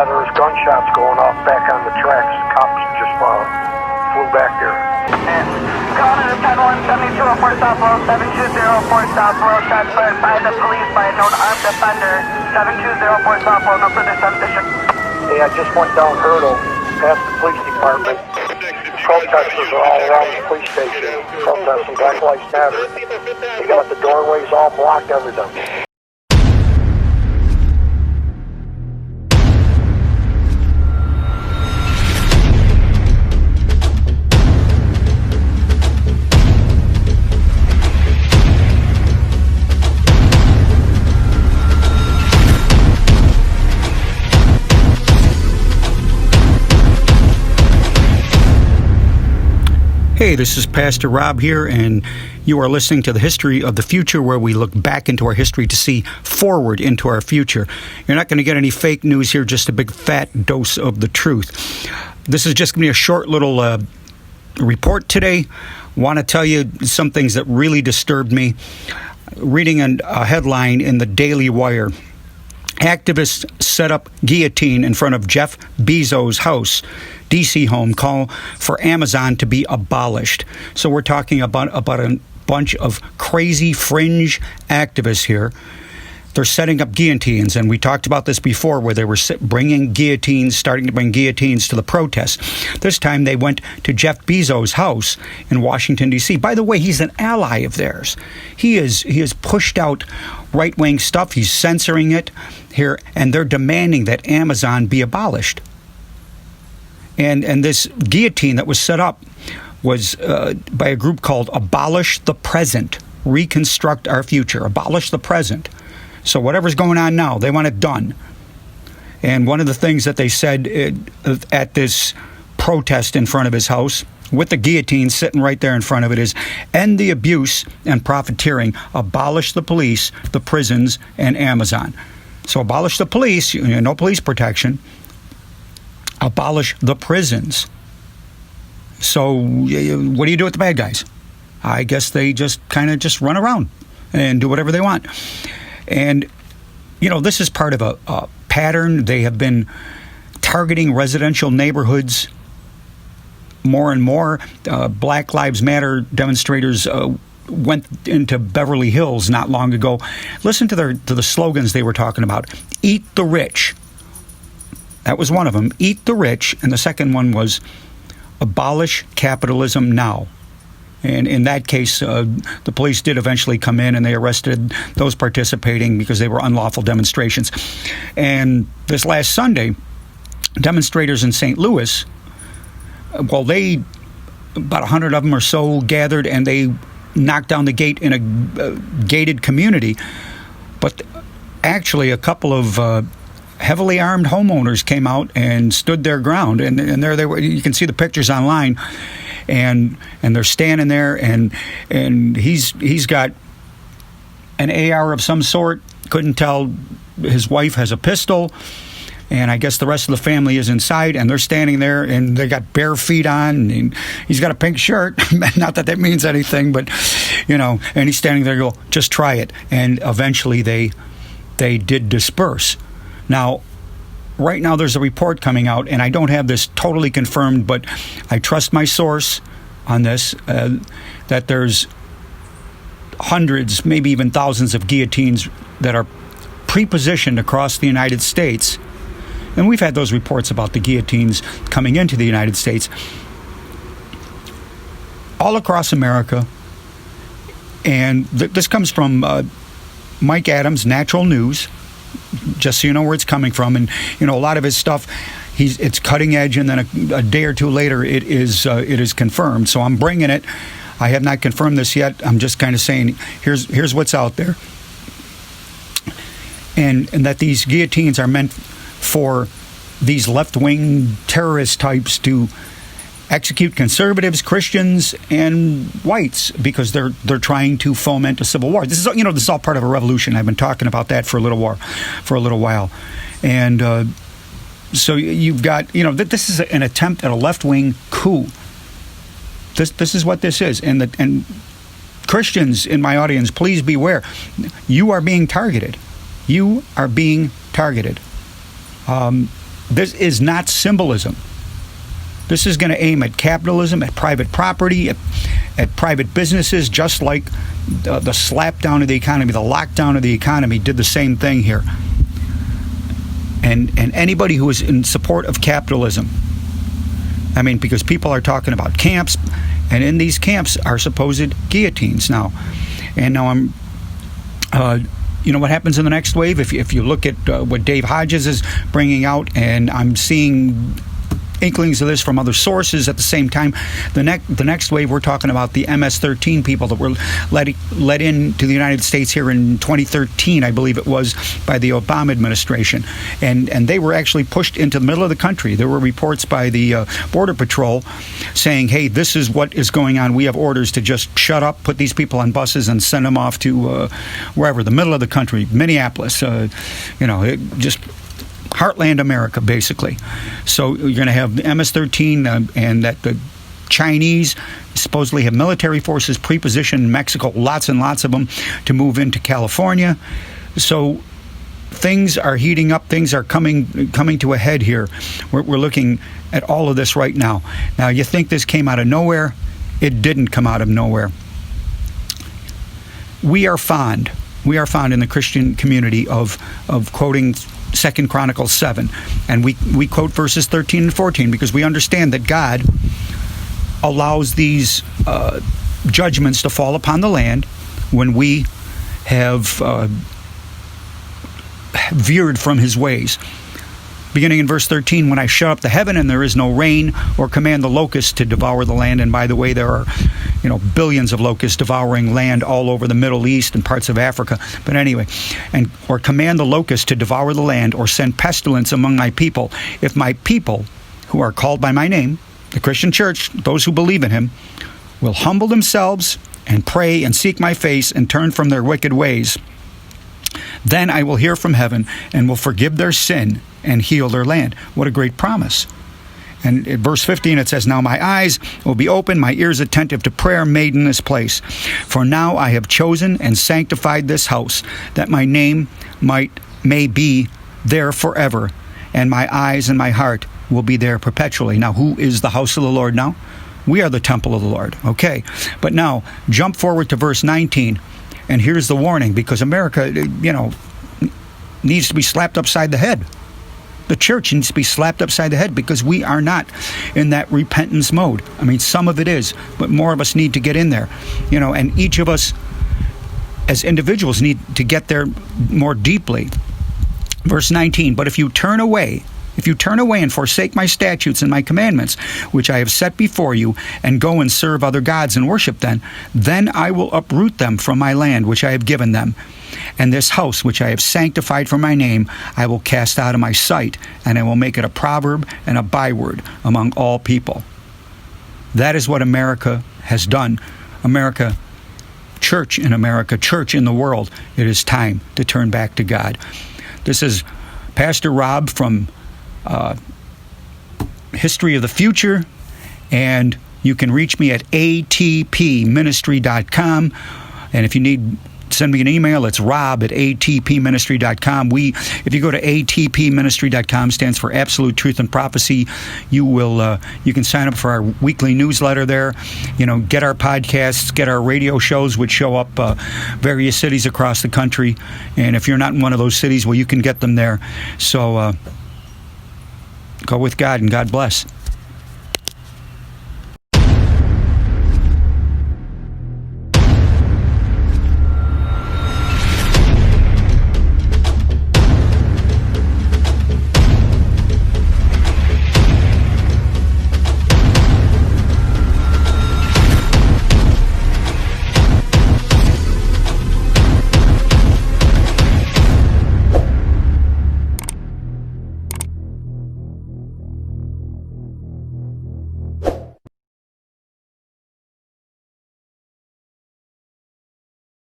Yeah, there was gunshots going off back on the tracks. Cops just flew back there. Calling to 10-1-7204 South Road, 7204 South Road. Shots fired by the police by a known armed offender. 7204 South Road, no further subdistrict. Hey, I just went down Hurdle, past the police department. Protesters are all around the police station protesting Black Lives Matter. They got the doorways all blocked, everything. Hey, this is Pastor Rob here, and you are listening to the History of the Future, where we look back into our history to see forward into our future. You're not going to get any fake news here, just a big fat dose of the truth. This is just going to be a short little report today. Want to tell you some things that really disturbed me. Reading a headline in the Daily Wire. Activists set up guillotine in front of Jeff Bezos' house, D.C. home, call for Amazon to be abolished. So we're talking about a bunch of crazy fringe activists here. They're setting up guillotines, and we talked about this before, where they were starting to bring guillotines to the protests. This time they went to Jeff Bezos' house in Washington, D.C. By the way, he's an ally of theirs. He has pushed out right-wing stuff. He's censoring it here, and they're demanding that Amazon be abolished. And this guillotine that was set up was by a group called Abolish the Present, Reconstruct Our Future, Abolish the Present. So whatever's going on now, they want it done. And one of the things that they said at this protest in front of his house, with the guillotine sitting right there in front of it, is end the abuse and profiteering, abolish the police, the prisons, and Amazon. So abolish the police, no police protection. Abolish the prisons. So what do you do with the bad guys? I guess they just kind of run around and do whatever they want. And, this is part of a pattern. They have been targeting residential neighborhoods more and more. Black Lives Matter demonstrators went into Beverly Hills not long ago. Listen to the slogans they were talking about. Eat the rich. That was one of them. Eat the rich. And the second one was abolish capitalism now. And in that case, the police did eventually come in and they arrested those participating because they were unlawful demonstrations. And this last Sunday, demonstrators in St. Louis, about 100 of them or so gathered, and they knocked down the gate in a gated community. But actually, a couple of heavily armed homeowners came out and stood their ground, and there they were. You can see the pictures online, and they're standing there, and he's got an AR of some sort. Couldn't tell. His wife has a pistol, and I guess the rest of the family is inside, and they're standing there, and they got bare feet on, and he's got a pink shirt. Not that means anything, but and he's standing there, go, just try it. And eventually they did disperse. Now, right now there's a report coming out, and I don't have this totally confirmed, but I trust my source on this, that there's hundreds, maybe even thousands of guillotines that are pre-positioned across the United States. And we've had those reports about the guillotines coming into the United States. All across America. And this comes from Mike Adams, Natural News, just so you know where it's coming from. And, a lot of his stuff, it's cutting edge, and then a day or two later, it is confirmed. So I'm bringing it. I have not confirmed this yet. I'm just kind of saying, here's what's out there. And that these guillotines are meant for these left-wing terrorist types to execute conservatives, Christians, and whites, because they're trying to foment a civil war. This is all part of a revolution. I've been talking about that for a little while, and so you've got this is an attempt at a left-wing coup. This is what this is, and Christians in my audience, please beware. You are being targeted. You are being targeted. This is not symbolism. This is going to aim at capitalism, at private property, at private businesses, just like the slap down of the economy, the lockdown of the economy did the same thing here. And anybody who is in support of capitalism, I mean, because people are talking about camps, and in these camps are supposed guillotines now. And now you know what happens in the next wave? If you look at what Dave Hodges is bringing out, and I'm seeing inklings of this from other sources at the same time, the next wave, we're talking about the MS-13 people that were let into the United States here in 2013, I believe it was, by the Obama administration, and they were actually pushed into the middle of the country. There were reports by the Border Patrol saying, hey, this is what is going on. We have orders to just shut up, put these people on buses, and send them off to wherever, the middle of the country, Minneapolis, just heartland America, basically. So you're going to have MS-13 and that the Chinese supposedly have military forces pre-positioned in Mexico, lots and lots of them, to move into California. So things are heating up. Things are coming to a head here. We're looking at all of this right now. Now, you think this came out of nowhere? It didn't come out of nowhere. We are fond in the Christian community of quoting 2 Chronicles 7, and we quote verses 13 and 14 because we understand that God allows these judgments to fall upon the land when we have veered from his ways. Beginning in verse 13, when I shut up the heaven and there is no rain, or command the locusts to devour the land. And by the way, there are billions of locusts devouring land all over the Middle East and parts of Africa. But anyway, or command the locusts to devour the land, or send pestilence among my people. If my people, who are called by my name, the Christian church, those who believe in him, will humble themselves and pray and seek my face and turn from their wicked ways, then I will hear from heaven and will forgive their sin and heal their land. What a great promise. And in verse 15 it says, now my eyes will be open, my ears attentive to prayer made in this place. For now I have chosen and sanctified this house, that my name may be there forever, and my eyes and my heart will be there perpetually. Now, who is the house of the Lord now? We are the temple of the Lord. Okay. But now, jump forward to verse 19, and here's the warning, because America, needs to be slapped upside the head. The church needs to be slapped upside the head because we are not in that repentance mode. I mean, some of it is, but more of us need to get in there. And each of us as individuals need to get there more deeply. Verse 19, but if you turn away and forsake my statutes and my commandments, which I have set before you, and go and serve other gods and worship them, then I will uproot them from my land, which I have given them. And this house, which I have sanctified for my name, I will cast out of my sight, and I will make it a proverb and a byword among all people. That is what America has done. Church in the world. It is time to turn back to God. This is Pastor Rob from History of the Future, and you can reach me at atpministry.com. And if you need, send me an email. It's rob@atpministry.com. If you go to atpministry.com, stands for Absolute Truth and Prophecy. You can sign up for our weekly newsletter there. Get our podcasts, get our radio shows, which show up various cities across the country. And if you're not in one of those cities, well, you can get them there. So go with God, and God bless.